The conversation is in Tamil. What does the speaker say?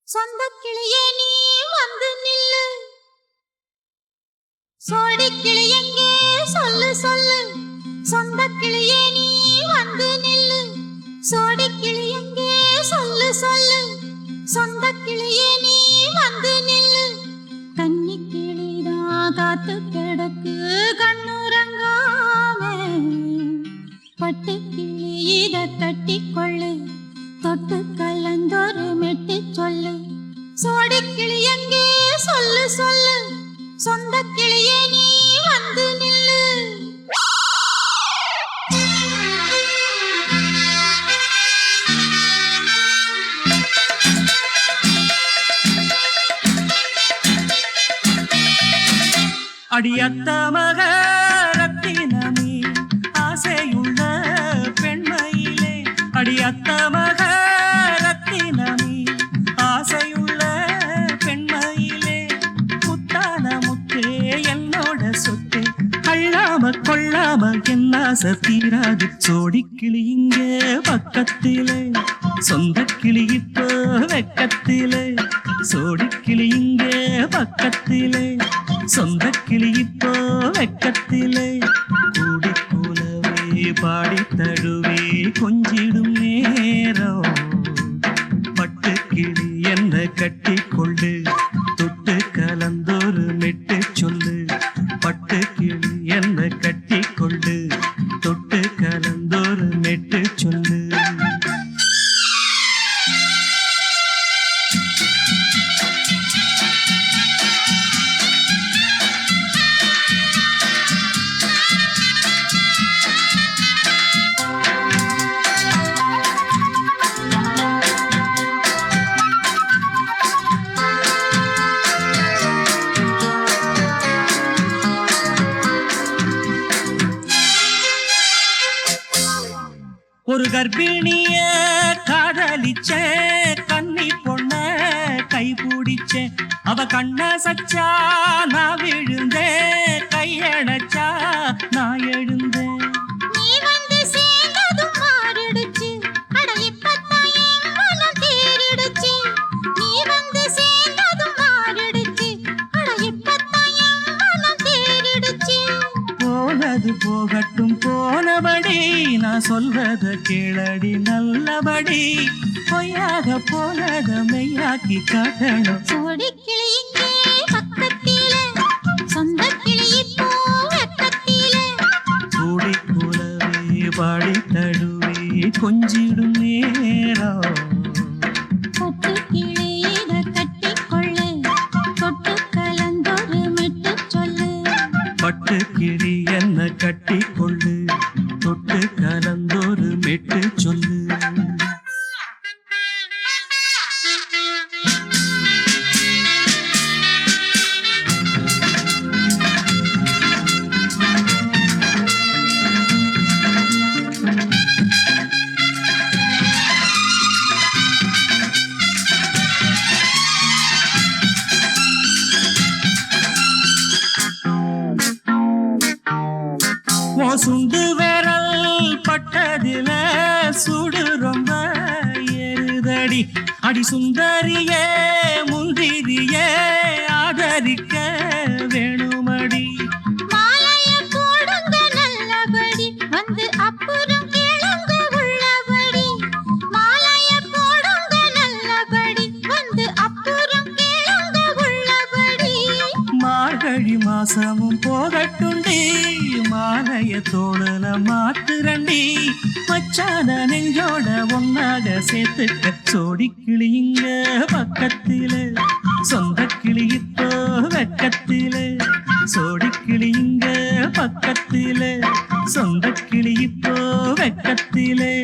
சொந்த கிளியே நீ வந்து நில்லு, சோடி கிளி எங்கே சொல்லு சொல்லு. சொந்த கிளியே நீ வந்து நில்லு, சோடி கிளி எங்கே சொல்லு சொல்லு. சொந்த கிளியே நீ வந்து நில்லு. கன்னி கிளிதான் காத்து கிடக்கு கண்ணுறங்காமே, பட்டு கிளி இத தட்டி கொள்ளு, தொட்டு கலந்தொரு மெட்டு சொல்லு. சோடி கிளி எங்கே சொல்லு சொல்லு. சொந்த கிளியே நீ வந்து நில்லு. அடியத்த மக ரத்தினமே ஆசையுள்ள பெண்மையிலே, அடியத்த மக ரத்தினமே ஆசையுள்ள பெண்மையிலே, முத்தான முத்தே என்னோட சொத்து, அள்ளாம கொள்ளாம என்ன தீராது. சோடி கிளி இங்கே பக்கத்திலே, சொந்த கிளி இப்போ வெக்கத்திலே. சோடி கிளி இங்கே பக்கத்திலே, சொந்த கிளி இப்போ வெக்கத்திலே. கூடி போலவே பாடி தழுவே கொஞ்சிடும் நேரம், பட்டு கிளி என்ன கட்டி கொண்டு, தொட்டு கலந்தொரு மெட்டு சொல்லு. பட்டு கிளி என்ன கட்டி கொண்டு, தொட்டு கலந்தொரு மெட்டு சொல்லு. ஒரு கர்ப்பிணிய காதலிச்ச கன்னி பொண்ண கைபிடிச்ச, அவ கண்ண சச்சா நான் விழுந்தேன், கையடைச்சா நான் எழுந்தேன். நீ வந்து சேர்ந்ததும் மாறிடுச்சு, அட இப்பத்தான் என் மனம் தேறிடுச்சு. நீ வந்து சேர்ந்ததும் மாறிடுச்சு, அட இப்பத்தான் என் மனம் தேறிடுச்சு. போனது போகட்டும் போனபடி, நான் சொல்வத கேளடி நல்லபடி. பொய்யாக போனத மெய்யாக்கி காட்டணும். சோடி கிளி இங்கே பக்கத்திலே, சொந்த கிளி இப்போ வெக்கத்திலே. கூடி கூடவே பாடி தழுவே கொஞ்சிடும் நேரம், பட்டு கிளி இத கட்டி கொள்ளு, தொட்டு கலந்தொரு மெட்டு சொல்லு. பட்டு கிளி என்ன கட்டி கொள்ளு, தொட்டு கலந்தொரு மெட்டு சொல்லு. சுண்டு விரல் பட்டதில சுடு ரொம்ப ஏறுதடி. அடி சுந்தரியே முந்திரியே ஆதரிக்க வேணுமடி. மாலைய போடுங்க நல்லபடி, வந்து அப்புறம் கேளுங்க உள்ளபடி. மாலைய போடுங்க நல்லபடி, வந்து அப்புறம் கேளுங்க உள்ளபடி. மார்கழி மாசமும் போகட்டுண்டி, மாலைய தோழல மாத்துரண்டி. மச்சான நெஞ்சோட ஒன்னாக சேர்த்துக்க. சோடி கிளி இங்க பக்கத்திலே, சொந்த கிளி இப்போ வெக்கத்திலே. சோடி கிளி இங்க பக்கத்திலே, சொந்த கிளி இப்போ வெக்கத்திலே.